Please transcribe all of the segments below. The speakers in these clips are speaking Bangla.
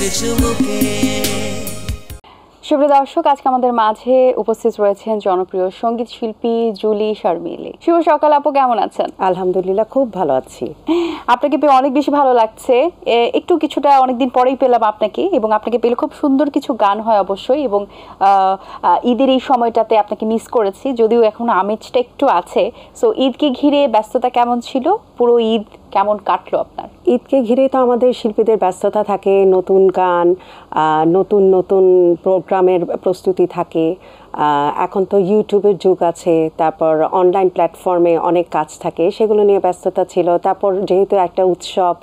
হাতের চুমুকে। সুপ্রিয় দর্শক, আজকে আমাদের মাঝে উপস্থিত রয়েছেন জনপ্রিয় সঙ্গীত শিল্পী জুলি শর্মিলি। শুভ সকাল আপু, কেমন আছেন? আলহামদুলিল্লাহ, খুব ভালো আছি। আপনাকে পেয়ে অনেক বেশি ভালো লাগছে। কিছুটা অনেকদিন পরেই পেলাম আপনাকে, এবং আপনাকে পেলে খুব সুন্দর কিছু গান হয় অবশ্যই। এবং ঈদের এই সময়টাতে আপনাকে মিস করেছি, যদিও এখন আমেজটা একটু আছে। সো ঈদকে ঘিরে ব্যস্ততা কেমন ছিল? পুরো ঈদ কেমন কাটলো আপনার? ঈদকে ঘিরে তো আমাদের শিল্পীদের ব্যস্ততা থাকে, নতুন গান, নতুন নতুন প্রোগ্রামের প্রস্তুতি থাকে। এখন তো ইউটিউবের যুগ আছে, তারপর অনলাইন প্ল্যাটফর্মে অনেক কাজ থাকে, সেগুলো নিয়ে ব্যস্ততা ছিল। তারপর যেহেতু একটা উৎসব,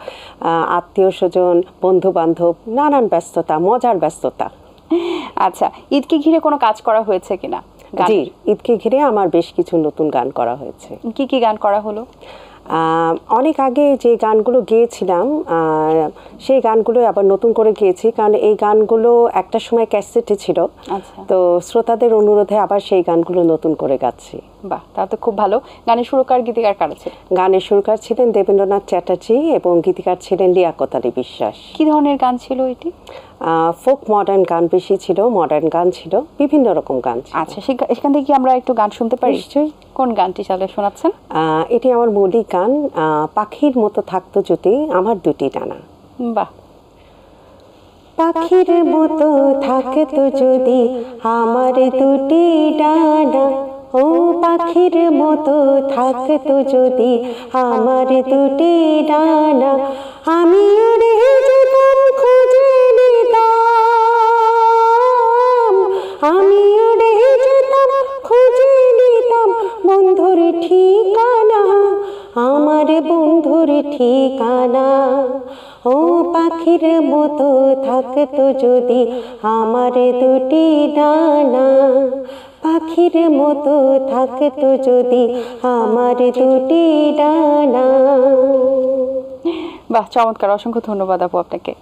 আত্মীয় স্বজন, বন্ধু বান্ধব, নানান ব্যস্ততা, মজার ব্যস্ততা। আচ্ছা, ঈদকে ঘিরে কোনো কাজ করা হয়েছে কিনা? জি, ঈদকে ঘিরে আমার বেশ কিছু নতুন গান করা হয়েছে। কি কি গান করা হলো? অনেক আগে যে গানগুলো গেয়েছিলাম সেই গানগুলো আবার নতুন করে গেয়েছি, কারণ এই গানগুলো একটা সময় ক্যাসেটে ছিল। তো শ্রোতাদের অনুরোধে আবার সেই গানগুলো নতুন করে গাচ্ছি। বাহ, তা তো খুব ভালো। গানের সুরকার গীতিকার কারা ছিলেন? গানের সুরকার ছিলেন দেবেন্দ্রনাথ চ্যাটার্জি এবং গীতিকার ছিলেন লিয়াকত আলী বিশ্বাস। কি ধরনের গান ছিল এটি? ফোক মডার্ন গান বেশি ছিল, মডার্ন গান ছিল, বিভিন্ন রকম গান ছিল। আচ্ছা, এখান থেকে কি আমরা একটু গান শুনতে পারি? নিশ্চয়ই। কোন গানটি চালে শোনাচ্ছেন? এটি আমার মৌলিক গান, পাখির মতো থাকতো যদি আমার দুটি ডানা। বাহ। পাখির মতো থাকতো যদি আমার দুটি ডানা, ও পাখির মতো থাকতো যদি আমার দুটি ডানা, আমি উড়ে যেতাম খুঁজে নিতাম, আমি উড়ে যেতাম খুঁজে নিতাম বন্ধুর ঠিকানা, আমার বন্ধুর ঠিকানা। ও পাখির মতো থাকতো যদি আমার দুটি ডানা, পাখির মতো থাকতো যদি আমার দুটি ডানা। বাহ, চমৎকার। অসংখ্য ধন্যবাদ আপু আপনাকে।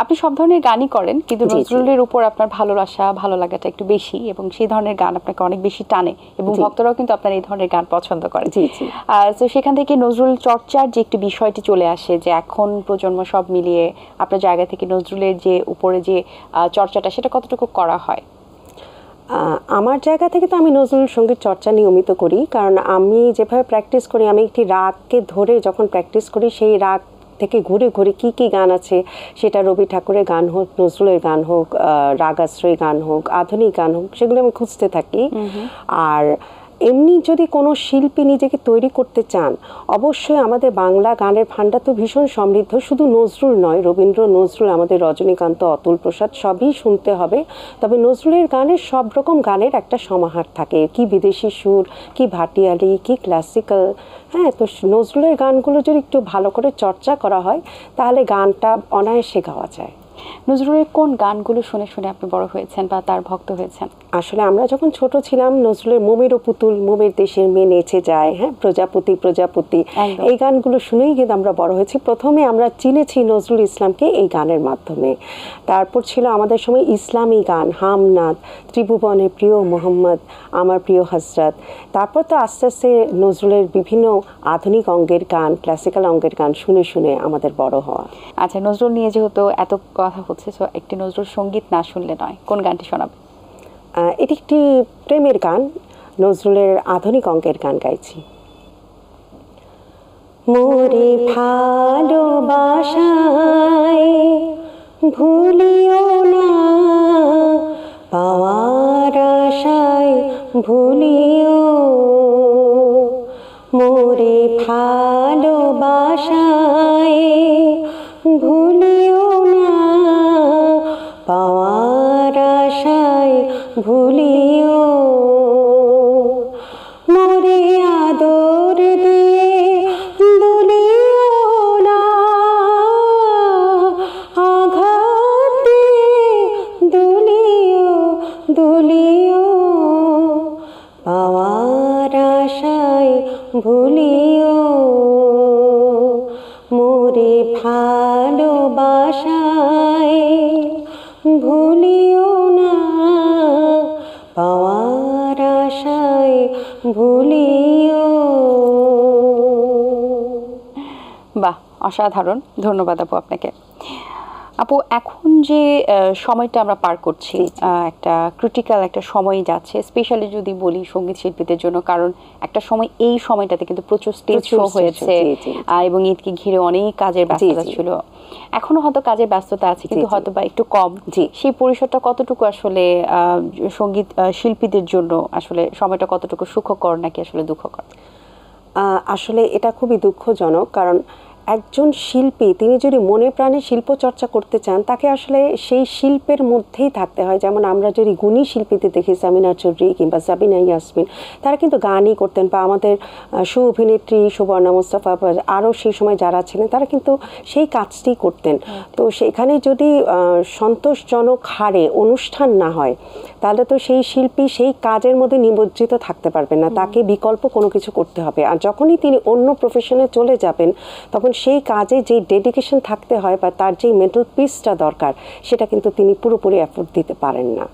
আপনি সব ধরনের গানই করেন, কিন্তু নজরুলের উপর আপনার ভালোবাসা, ভালো লাগাটা একটু বেশি, এবং সেই ধরনের গান আপনাকে অনেক বেশি টানে, এবং ভক্তরাও কিন্তু আপনার এই ধরনের গান পছন্দ করে। তো সেখান থেকে নজরুল চর্চার যে একটি বিষয়টি চলে আসে, যে এখন প্রজন্ম সব মিলিয়ে আপনার জায়গা থেকে নজরুলের যে উপরে যে চর্চাটা, সেটা কতটুকু করা হয়? আমার জায়গা থেকে তো আমি নজরুল সঙ্গীত চর্চা নিয়মিত করি, কারণ আমি যেভাবে প্র্যাকটিস করি, আমি একটি রাগকে ধরে যখন প্র্যাকটিস করি, সেই রাগ থেকে ঘুরে ঘুরে কি কি গান আছে, সেটা রবি ঠাকুরের গান হোক, নজরুলের গান হোক, রাগাশ্রয়ী গান হোক, আধুনিক গান হোক, সেগুলো আমি খুঁজতে থাকি। আর এমনি যদি কোনো শিল্পী নিজেকে তৈরি করতে চান, অবশ্যই আমাদের বাংলা গানের ভান্ডার তো ভীষণ সমৃদ্ধ। শুধু নজরুল নয়, রবীন্দ্র, নজরুল, আমাদের রজনীকান্ত, অতুল প্রসাদ, সবই শুনতে হবে। তবে নজরুলের গানের সব রকম গানের একটা সমাহার থাকে, কি বিদেশি সুর, কি ভাটিয়ালি, কি ক্লাসিক্যাল। হ্যাঁ, তো নজরুলের গানগুলো যদি একটু ভালো করে চর্চা করা হয়, তাহলে গানটা অনায়াসে গাওয়া যায়। নজরুলের কোন গানগুলো শুনে শুনে আপনি বড় হয়েছেন বা তার ভক্ত হয়েছেন? আসলে আমরা যখন ছোট ছিলাম, নজরুলের মোমের পুতুল, মোমের দেশের মেয়ে নেচে যায়, হ্যাঁ, প্রজাপতি প্রজাপতি, এই গানগুলো শুনেই কিন্তু আমরা বড় হয়েছি। প্রথমে আমরা চিনেছি নজরুল ইসলামকে এই গানের মাধ্যমে। তারপর ছিল আমাদের সময় ইসলামী গান, হামনাদ, ত্রিভুবনের প্রিয় মোহাম্মদ, আমার প্রিয় হজরত। তারপর তো আস্তে আস্তে নজরুলের বিভিন্ন আধুনিক অঙ্গের গান, ক্লাসিক্যাল অঙ্গের গান শুনে শুনে আমাদের বড় হওয়া। আচ্ছা, নজরুল নিয়ে যেহেতু এত কথা হচ্ছে, সো একটি নজরুল সঙ্গীত না শুনলে নয়, কোন গানটি শোনাবে? এটি একটি প্রেমের গান, নজরুলের আধুনিক অঙ্কের গান গাইছি। মোরে ভালোবাসায় ভুলিও না, পাওয়ার আশায় ভুলিও, মোরে ভালোবাসায় ভুলিও না, পাওয়ার আশায় ভুলিও, মোরে আদর দিয়ে দুলিও না, আঘাত দিয়ে দুলিও দুলিও, পাওয়ার আশায় ভুলিও, মোরে ভালোবাসায় ভুলিও না, পাওয়ার আশায় ভুলিও। বাহ, অসাধারণ। ধন্যবাদ আপু আপনাকে। আপু এখন যে সময়টা আমরা পার করছি, একটা ক্রিটিক্যাল একটা সময় যাচ্ছে, স্পেশালি যদি বলি সঙ্গীত শিল্পীদের জন্য, কারণ একটা সময় এই সময়টাতে কিন্তু প্রচুর স্টেজ শো হয়েছে এবং ঈদকে ঘিরে অনেক কাজের ব্যস্ততা ছিল। এখনো হয়তো কাজের ব্যস্ততা আছে, কিন্তু হয়তো বা একটু কম। সেই পরিসরটা কতটুকু আসলে সঙ্গীত শিল্পীদের জন্য আসলে সময়টা কতটুকু সুখকর নাকি আসলে দুঃখকর? আসলে এটা খুবই দুঃখজনক, কারণ একজন শিল্পী তিনি যদি মনে প্রাণে শিল্প চর্চা করতে চান তাকে আসলে সেই শিল্পের মধ্যেই থাকতে হয়। যেমন আমরা যদি গুণী শিল্পীদের দেখি, সামিনা চৌধুরী কিংবা সাবিনা ইয়াসমিন, তারা কিন্তু গানই করতেন, বা আমাদের অভিনেত্রী সুবর্ণা মুস্তাফা, আরও সেই সময় যারা ছিলেন তারা কিন্তু সেই কাজটি করতেন। তো সেখানে যদি সন্তোষজনক হারে অনুষ্ঠান না হয় তাহলে তো সেই শিল্পী সেই কাজের মধ্যে নিমজ্জিত থাকতে পারবেন না, তাকে বিকল্প কোনো কিছু করতে হবে। আর যখনই তিনি অন্য প্রফেশনে চলে যাবেন তখন সেই কাজে যে ডেডিকেশন থাকতে হয় বা তার যে মেন্টাল পিসটা দরকার সেটা কিন্তু তিনি পুরোপুরি এফোর্ট দিতে পারেন না।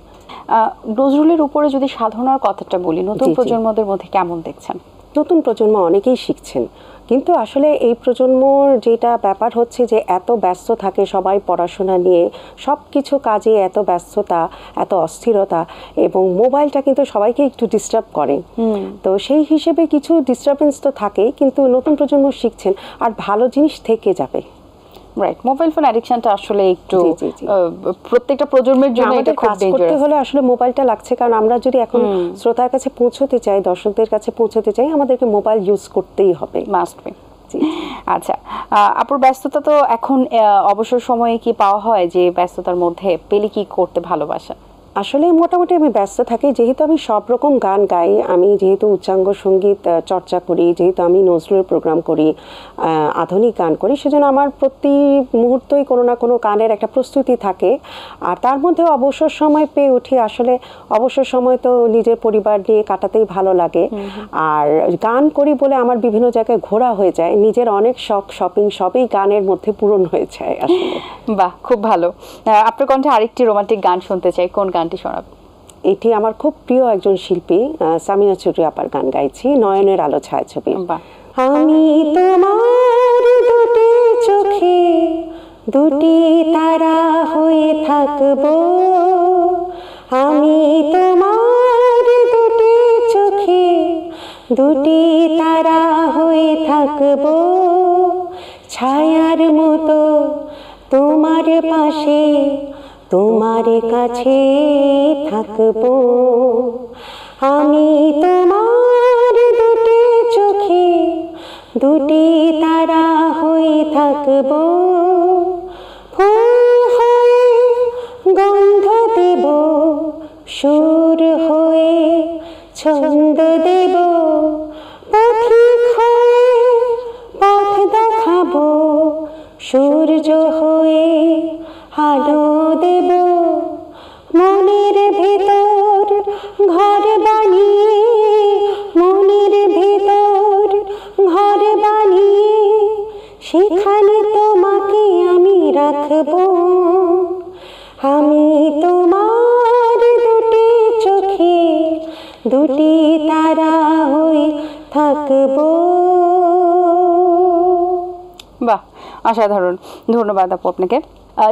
নজরুলের উপরে যদি সাধনার কথাটা বলি, নতুন প্রজন্মদের মধ্যে কেমন দেখছেন? নতুন প্রজন্ম অনেকেই শিখছেন, কিন্তু আসলে এই প্রজন্মর যেটা ব্যাপার হচ্ছে যে এত ব্যস্ত থাকে সবাই পড়াশোনা নিয়ে, সব কিছু কাজে এত ব্যস্ততা, এত অস্থিরতা, এবং মোবাইলটা কিন্তু সবাইকে একটু ডিস্টার্ব করে। তো সেই হিসেবে কিছু ডিস্টারবেন্স তো থাকেই, কিন্তু নতুন প্রজন্ম শিখছেন আর ভালো জিনিস থেকে যাবে। রাইট, মোবাইল ফোন অ্যাডিকশনটা আসলে একটু প্রত্যেকটা প্রজন্মের জন্য এটা খুব ডেঞ্জারাস। করতে হলে আসলে মোবাইলটা লাগছে, কারণ আমরা যদি এখন শ্রোতার কাছে পৌঁছতে চাই, দর্শকদের কাছে পৌঁছতে চাই, আমাদেরকে মোবাইল ইউজ করতেই হবে, মাস্ট বি। আচ্ছা, আপুর ব্যস্ততা তো এখন অবসর সময়ে কি পাওয়া হয় যে ব্যস্ততার মধ্যে পেলে কি করতে ভালোবাসা? আসলে মোটামুটি আমি ব্যস্ত থাকি, যেহেতু আমি সব রকম গান গাই, আমি যেহেতু উচ্চাঙ্গ সঙ্গীত চর্চা করি, যেহেতু আমি নজরুলের প্রোগ্রাম করি, আধুনিক গান করি, সেজন্য আমার প্রতি মুহূর্তই কোনো না কোনো গানের একটা প্রস্তুতি থাকে। আর তার মধ্যে অবসর সময় পেয়ে উঠি। আসলে অবসর সময় তো নিজের পরিবার নিয়ে কাটাতেই ভালো লাগে, আর গান করি বলে আমার বিভিন্ন জায়গায় ঘোরা হয়ে যায়, নিজের অনেক শখ শপিং সবই গানের মধ্যে পূরণ হয়ে যায় আসলে। বাহ, খুব ভালো। আপনার কণ্ঠে আরেকটি রোমান্টিক গান শুনতে চাই, কোন গানটি শোনাবেন? এটি আমার খুব প্রিয় একজন শিল্পী সামিনা চৌধুরী আপার গান গাইছি, নয়নের আলো ছায়াছবি। আমি তোমার দুটি চোখে দুটি তারা হয়ে থাকবো, আমি তোমার দুটি চোখে দুটি তারা হয়ে থাকবো, ছায়ার মতো তোমার পাশে তোমার কাছে থাকবো, আমি তোমার দুটি চোখে দুটি তারা হয়ে থাকবো, ফুল হয়ে গন্ধ দেব, সুর হয়ে ছন্দ দেব, পথিক হয়ে পথ দেখাবো, সূর্য হয়ে আলো দেব, মনের ভিতর ঘর বানিয়ে, মনের ভিতর ঘর বানিয়ে সেখানে তোমাকে আমি রাখবো, আমি তোমার দুটি চোখে দুটি তারা হয়ে থাকবো। বাহ, অসাধারণ। ধন্যবাদ আপু আপনাকে।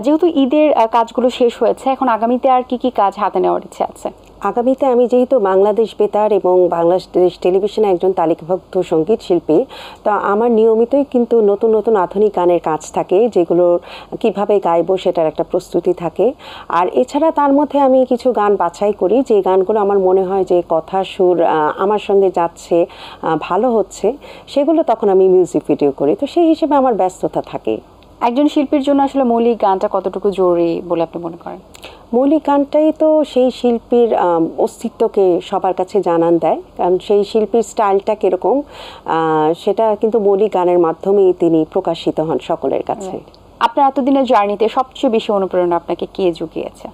যেহেতু ঈদের কাজগুলো শেষ হয়েছে, এখন আগামীতে আর কি কি কাজ হাতে নেওয়ার ইচ্ছে আছে? আগামীতে আমি যেহেতু বাংলাদেশ বেতার এবং বাংলাদেশ টেলিভিশনে একজন তালিকাভুক্ত সঙ্গীত শিল্পী, তো আমার নিয়মিতই কিন্তু নতুন নতুন আধুনিক গানের কাজ থাকে, যেগুলো কিভাবে গাইবো সেটার একটা প্রস্তুতি থাকে। আর এছাড়া তার মধ্যে আমি কিছু গান বাছাই করি, যে গানগুলো আমার মনে হয় যে কথা সুর আমার সঙ্গে যাচ্ছে, ভালো হচ্ছে, সেগুলো তখন আমি মিউজিক ভিডিও করি। তো সেই হিসেবে আমার ব্যস্ততা থাকে। একজন শিল্পীর জন্য আসলে মৌলিক গানটা কতটুকু জরুরি বলে আপনি মনে করেন? মৌলিক গানটাই তো সেই শিল্পীর অস্তিত্বকে সবার কাছে জানান দেয়, কারণ সেই শিল্পীর স্টাইলটা কীরকম সেটা কিন্তু মৌলিক গানের মাধ্যমেই তিনি প্রকাশিত হন সকলের কাছে। আপনার এতদিনের জার্নিতে সবচেয়ে বেশি অনুপ্রেরণা আপনাকে কে জুগিয়েছে?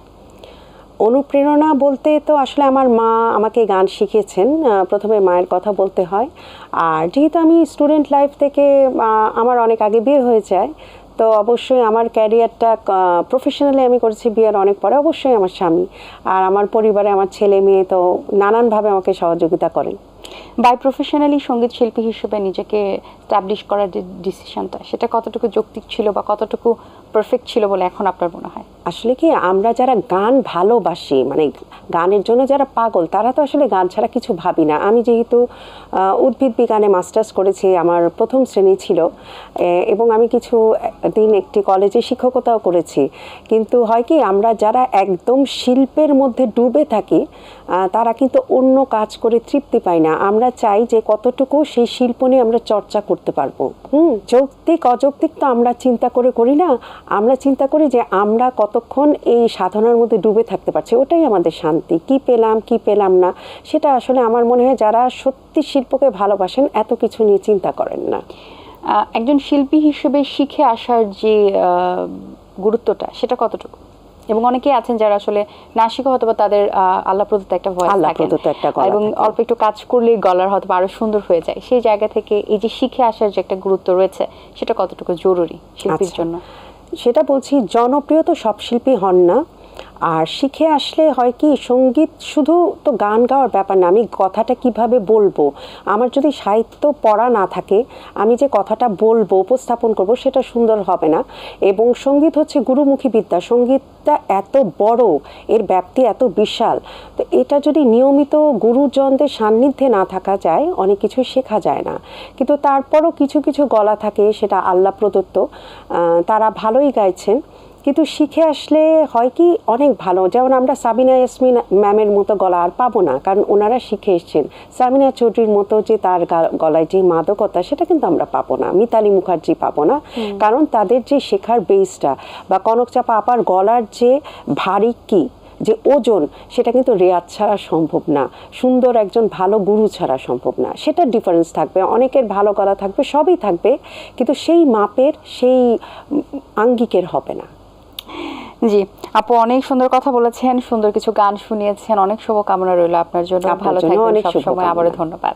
অনুপ্রেরণা বলতে তো আসলে আমার মা আমাকে গান শিখিয়েছেন, প্রথমে মায়ের কথা বলতে হয়। আর যেহেতু আমি স্টুডেন্ট লাইফ থেকে আমার অনেক আগে বিয়ে হয়ে যায়, তো অবশ্যই আমার ক্যারিয়ারটা প্রফেশনালি আমি করেছি বিয়ের অনেক পরে, অবশ্যই আমার স্বামী আর আমার পরিবারে আমার ছেলে মেয়ে তো নানানভাবে আমাকে সহযোগিতা করেন। বাই প্রফেশনালি সঙ্গীত শিল্পী হিসেবে নিজেকে স্ট্যাবলিশ করার যে ডিসিশনটা, সেটা কতটুকু যৌক্তিক ছিল বা কতটুকু পারফেক্ট ছিল বলে এখন আপনার মনে হয়? আসলে কি, আমরা যারা গান ভালোবাসি, মানে গানের জন্য যারা পাগল, তারা তো আসলে গান ছাড়া কিছু ভাবি না। আমি যেহেতু উদ্ভিদ বিজ্ঞানে মাস্টার্স করেছি, আমার প্রথম শ্রেণী ছিল, এবং আমি কিছু দিন একটি কলেজে শিক্ষকতাও করেছি। কিন্তু হয় কি, আমরা যারা একদম শিল্পের মধ্যে ডুবে থাকি, তারা কিন্তু অন্য কাজ করে তৃপ্তি পাই না। আমরা চাই যে কতটুকু সেই শিল্প নিয়ে আমরা চর্চা করতে পারবো। যৌক্তিক অযৌক্তিক তো আমরা চিন্তা করি না, আমরা চিন্তা করি যে আমরা কতক্ষণ এই সাধনার মধ্যে ডুবে থাকতে পারছি, ওটাই আমাদের শান্তি। কি পেলাম কি পেলাম না, সেটা আসলে আমার মনে হয় যারা সত্যি শিল্পকে ভালোবাসেন এত কিছু নিয়ে চিন্তা করেন না। একজন শিল্পী হিসেবে শিখে আসার যে গুরুত্বটা, সেটা কতটুকু? এবং অনেকেই আছেন যারা আসলে না শিখে হয়তো বা তাদের আল্লাহ প্রদত্ত একটা ভয়েস থাকে এবং অল্প একটু কাজ করলেই গলার হয়তো আরো সুন্দর হয়ে যায়। সেই জায়গা থেকে এই যে শিখে আসার যে একটা গুরুত্ব রয়েছে, সেটা কতটুকু জরুরি শিল্পীর জন্য? সেটা বলছি, জনপ্রিয় তো সব শিল্পী হন না। আর শিখে আসলে হয় কি, সঙ্গীত শুধু তো গান গাওয়ার ব্যাপার না। আমি কথাটা কিভাবে বলবো, আমার যদি সাহিত্য পড়া না থাকে, আমি যে কথাটা বলবো, উপস্থাপন করব, সেটা সুন্দর হবে না। এবং সঙ্গীত হচ্ছে গুরুমুখী বিদ্যা। সঙ্গীতটা এত বড়, এর ব্যাপ্তি এত বিশাল, তো এটা যদি নিয়মিত গুরুজনদের সান্নিধ্যে না থাকা যায়, অনেক কিছু শেখা যায় না। কিন্তু তারপরও কিছু কিছু গলা থাকে, সেটা আল্লাহ প্রদত্ত, তারা ভালোই গাইছেন। কিন্তু শিখে আসলে হয় কি, অনেক ভালো। যেমন আমরা সাবিনা ইয়াসমিন ম্যামের মতো গলা আর পাবো না, কারণ ওনারা শিখে এসছেন। সামিনা চৌধুরীর মতো যে তার গলায় যে মাদকতা, সেটা কিন্তু আমরা পাবো না। মিতালি মুখার্জি পাবো না, কারণ তাদের যে শেখার বেসটা, বা কনক চাপা আপার গলার যে ভারী কি যে ওজন, সেটা কিন্তু রেয়াত ছাড়া সম্ভব না, সুন্দর একজন ভালো গুরু ছাড়া সম্ভব না। সেটার ডিফারেন্স থাকবে, অনেকের ভালো গলা থাকবে, সবই থাকবে, কিন্তু সেই মাপের সেই আঙ্গিকের হবে না। জি আপু, অনেক সুন্দর কথা বলেছেন, সুন্দর কিছু গান শুনিয়েছেন। অনেক শুভকামনা রইল আপনার জন্য। ভালো থাকবেন সবসময়। আবারও ধন্যবাদ।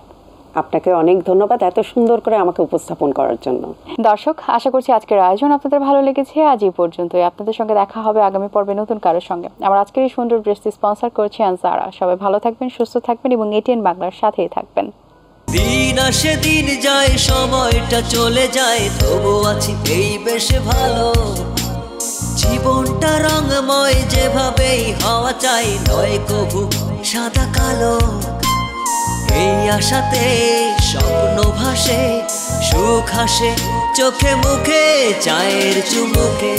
আপনাকে অনেক ধন্যবাদ এত সুন্দর করে আমাকে উপস্থাপন করার জন্য। দর্শক, আশা করছি আজকের আয়োজন আপনাদের ভালো লেগেছে। আজ এই পর্যন্তই। আপনাদের সঙ্গে দেখা হবে আগামী পর্বে নতুন কারোর সঙ্গে। আমার আজকের এই সুন্দর ড্রেসটি স্পন্সর করেছে আনসারা। সবাই ভালো থাকবেন, সুস্থ থাকবেন এবং এটিএন বাংলার সাথেই থাকবেন। দিন আসে দিন যায়, সময়টা চলে যায়, তবু আছি এই বেশ ভালো। জীবনটা রঙময়, যেভাবেই হওয়া চাই, নয় কভু সাদা কালো। এই আশাতে স্বপ্ন ভাসে, সুখ হাসে চোখে মুখে, চায়ের চুমুকে।